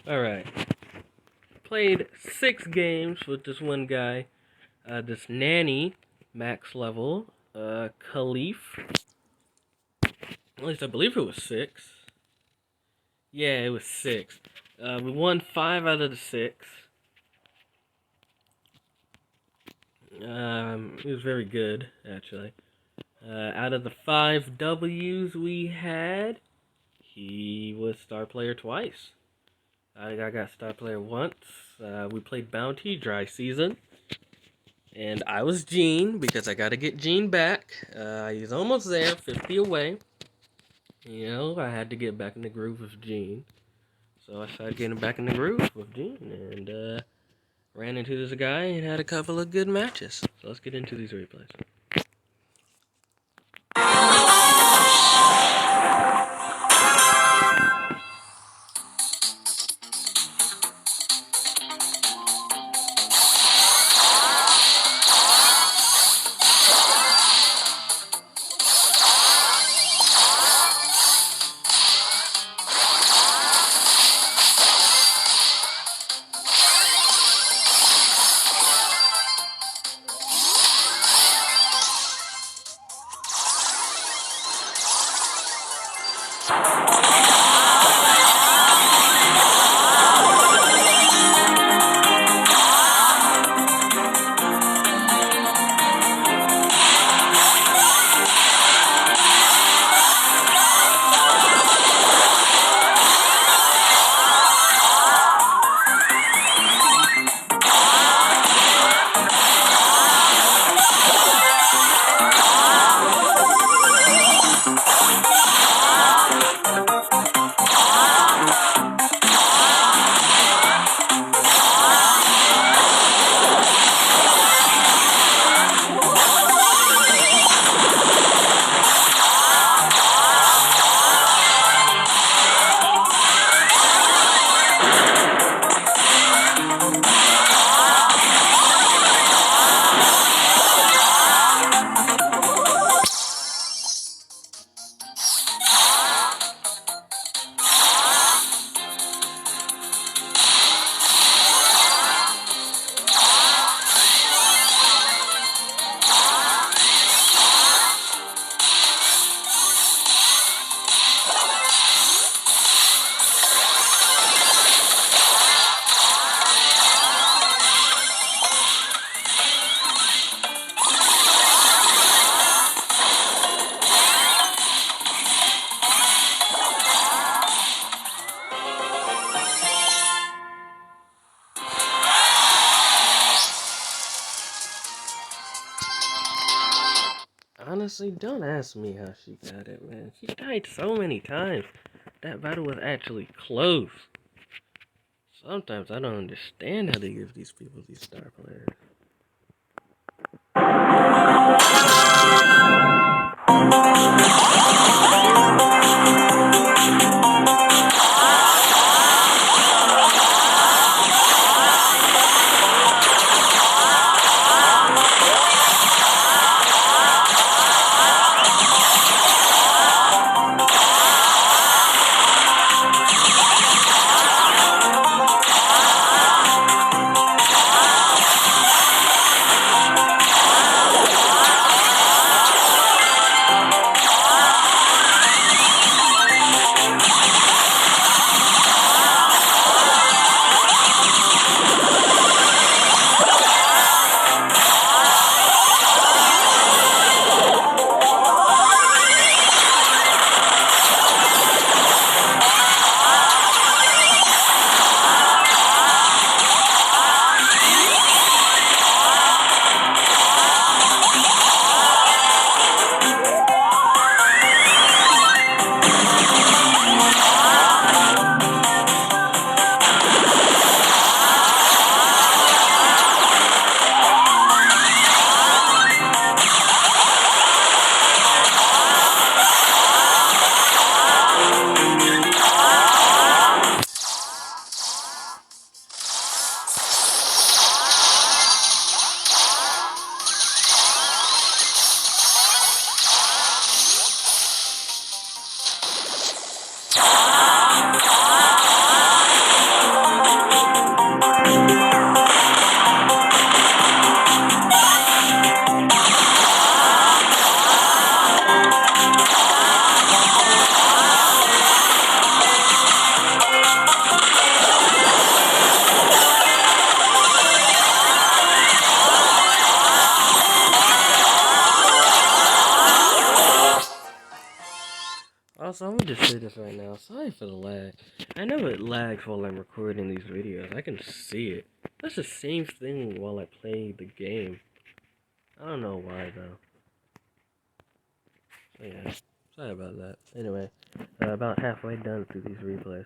Alright. Played 6 games with this one guy. This nanny, max level. Khalif. At least I believe it was 6. Yeah, it was 6. We won 5 out of the 6. It was very good, actually. Out of the 5 W's we had, he was star player twice. I got star player once. We played Bounty dry season. And I was Gene, because I gotta get Gene back. He's almost there, 50 away. You know, I had to get back in the groove with Gene. So I started getting back in the groove with Gene, and ran into this guy and had a couple of good matches. So let's get into these replays. Honestly, don't ask me how she got it, man. She died so many times. That battle was actually close. Sometimes I don't understand how they give these people these star players. just say this right now. Sorry for the lag. I know it lags while I'm recording these videos. I can see it. That's the same thing while I play the game. I don't know why though. So yeah, sorry about that. Anyway, about halfway done through these replays.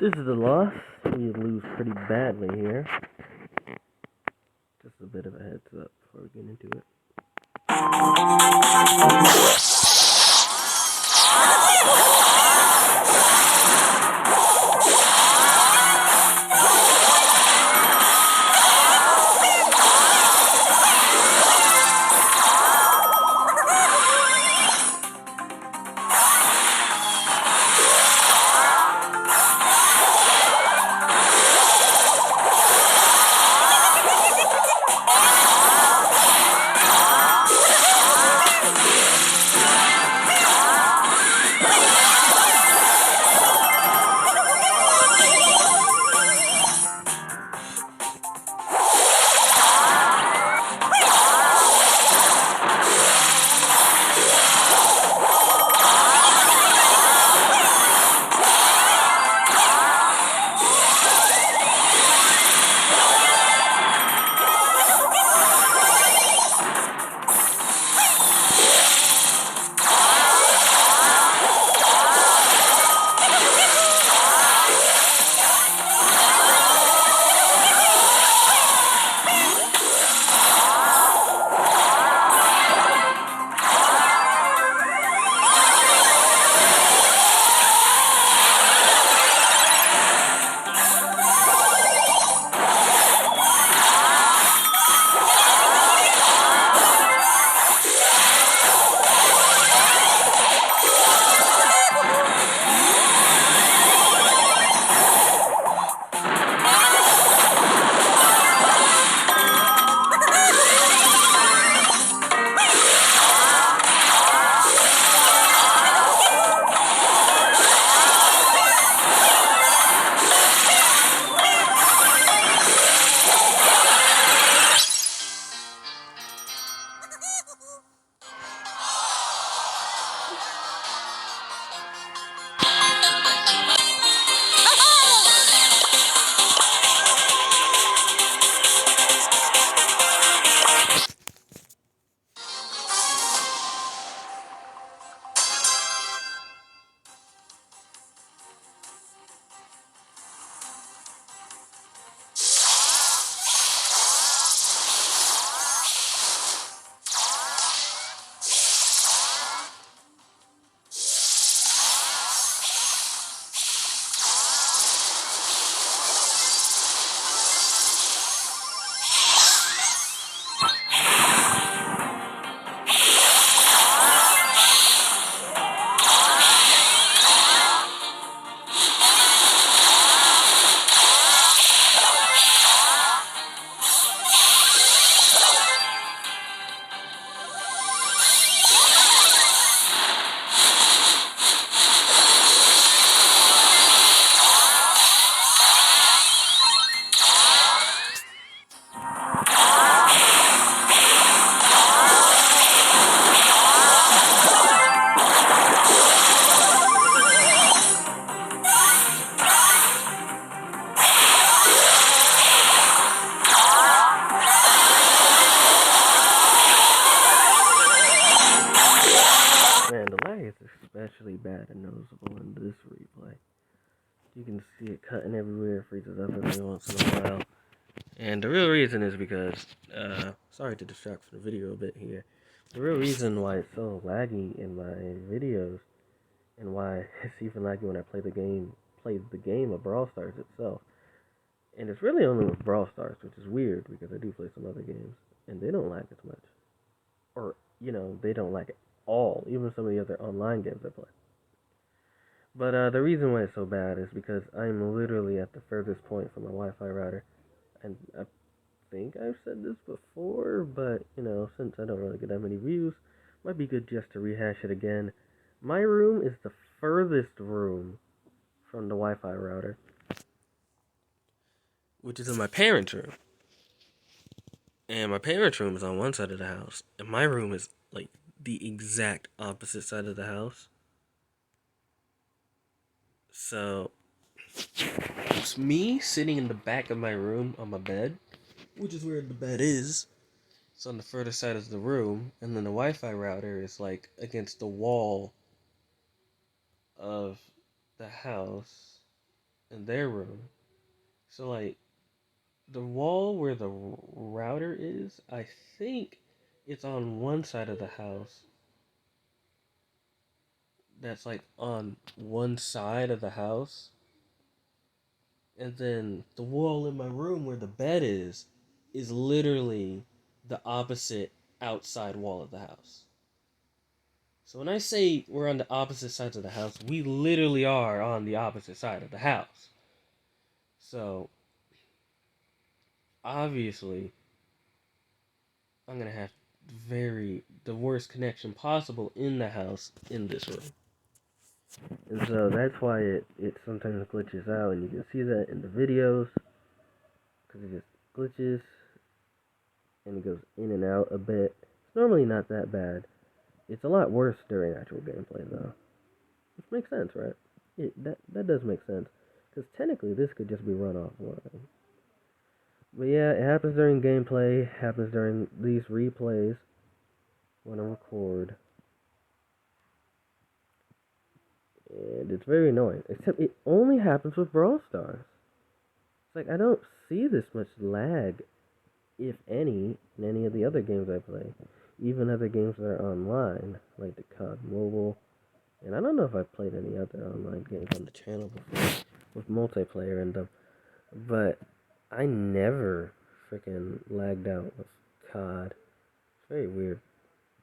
This is a loss. We lose pretty badly here. Just a bit of a heads up before we get into it. You can see it cutting everywhere, freezes up every once in a while. And the real reason is because, sorry to distract from the video a bit here. The real reason why it's so laggy in my videos, and why it's even laggy when I play the game of Brawl Stars itself. And it's really only with Brawl Stars, which is weird because I do play some other games, and they don't lag as much. Or, they don't lag at all, even some of the other online games I play. But the reason why it's so bad is because I'm literally at the furthest point from my Wi-Fi router. And I think I've said this before, but, since I don't really get that many views, it might be good just to rehash it again. My room is the furthest room from the Wi-Fi router, which is in my parents' room. And my parents' room is on one side of the house, and my room is, like, the exact opposite side of the house. So, it's me sitting in the back of my room on my bed, which is where the bed is. It's on the further side of the room, and then the Wi-Fi router is, like, against the wall of the house in their room. So, like, the wall where the router is, I think it's on one side of the house. That's like on one side of the house. And then the wall in my room where the bed is literally the opposite outside wall of the house. So when I say we're on the opposite sides of the house, we literally are on the opposite side of the house. So obviously, I'm going to have the worst connection possible in the house in this room. And so that's why it sometimes glitches out, and you can see that in the videos, because it just glitches, and it goes in and out a bit. It's normally not that bad. It's a lot worse during actual gameplay, though. Which makes sense, right? That does make sense, because technically this could just be run offline. But yeah, it happens during gameplay, happens during these replays when I record. And it's very annoying. Except it only happens with Brawl Stars. It's like I don't see this much lag, if any, in any of the other games I play. Even other games that are online, like the COD Mobile. And I don't know if I've played any other online games on the channel before, with multiplayer in them. But I never freaking lagged out with COD. It's very weird.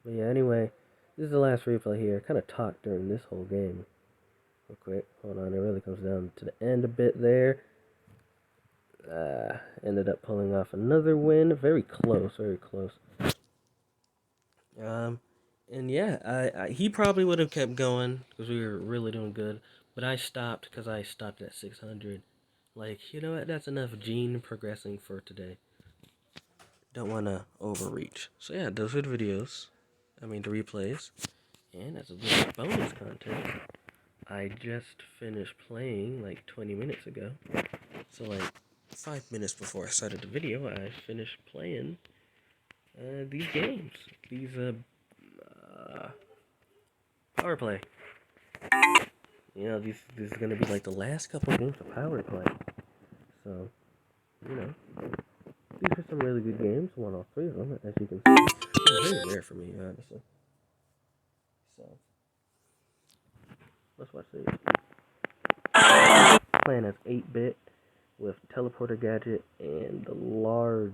But yeah, anyway, this is the last replay here. I kind of talked during this whole game. Real quick, hold on, it really comes down to the end a bit there. Ended up pulling off another win. Very close, very close. And yeah, he probably would have kept going because we were really doing good. But I stopped because I stopped at 600. Like, you know what? That's enough gene progressing for today. Don't want to overreach. So yeah, those are the videos. The replays. And as a little bonus content, I just finished playing like 20 minutes ago. So like 5 minutes before I started the video, I finished playing these games. These power play. This is gonna be like the last couple games of power play. So, these are some really good games. Won all 3 of them, as you can see. It's very rare for me, honestly. So, let's watch these. Playing as 8-bit with teleporter gadget and the large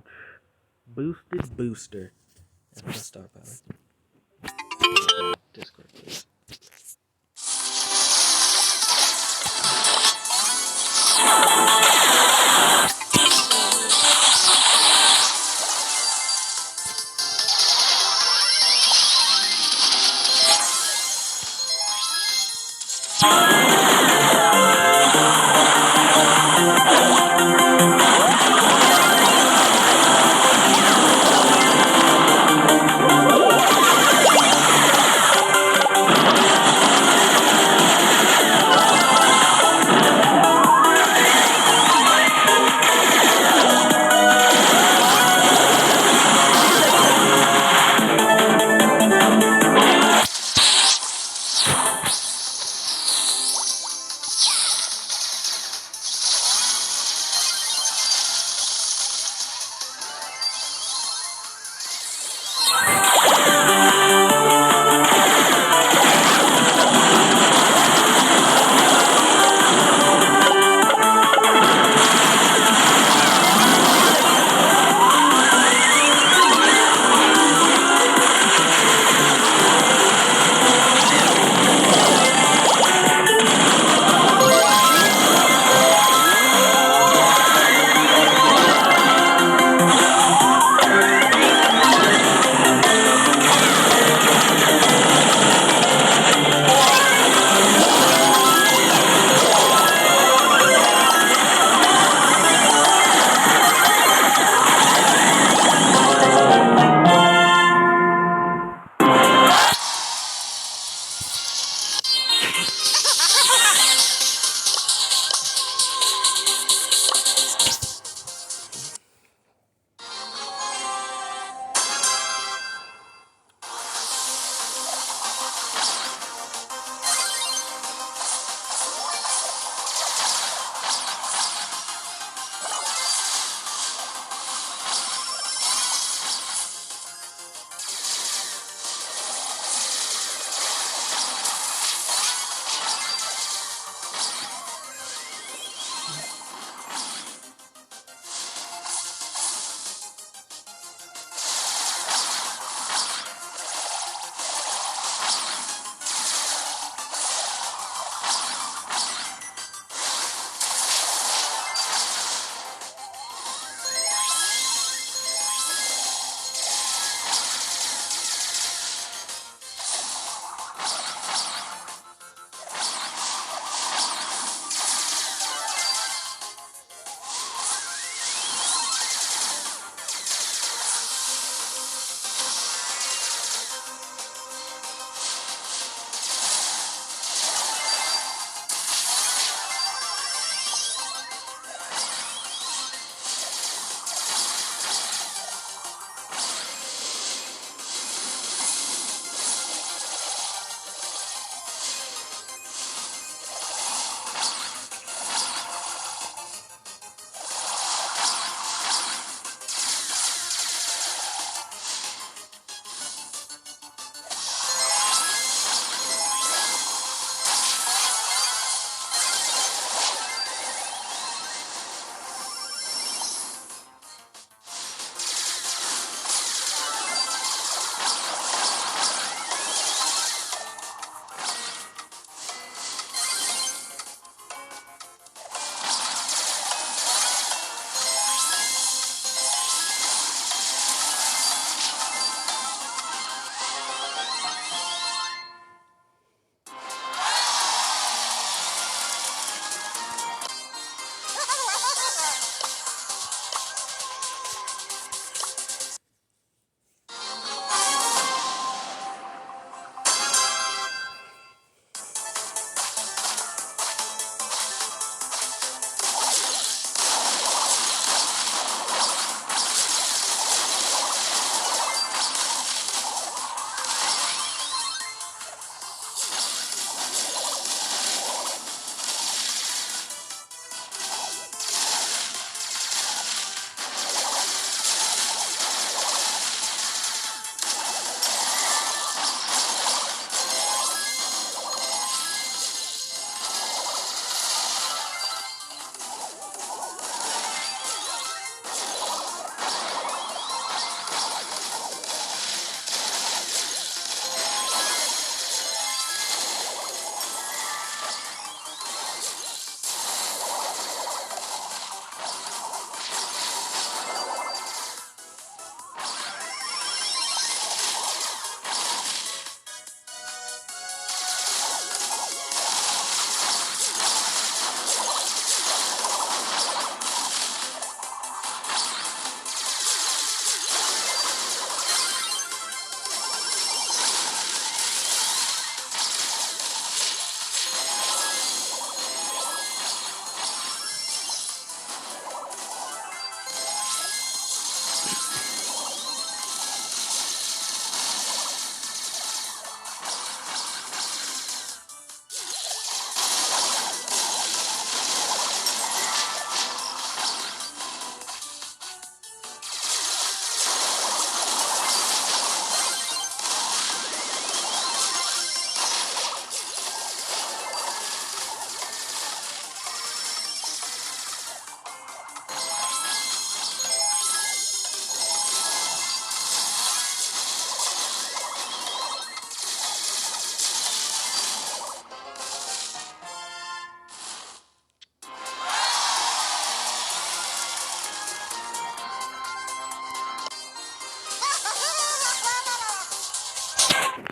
boosted booster as my star power. Discord, please.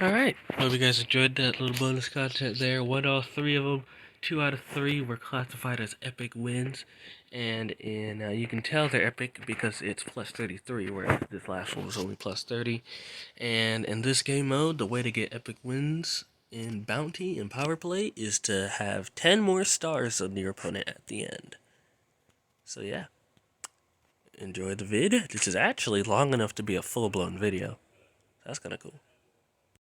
Alright, hope you guys enjoyed that little bonus content there. Won all 3 of them. 2 out of 3 were classified as epic wins. And you can tell they're epic because it's plus 33, whereas this last one was only plus 30. And in this game mode, the way to get epic wins in Bounty and Power Play is to have 10 more stars than your opponent at the end. So yeah, enjoy the vid. This is actually long enough to be a full-blown video. That's kind of cool.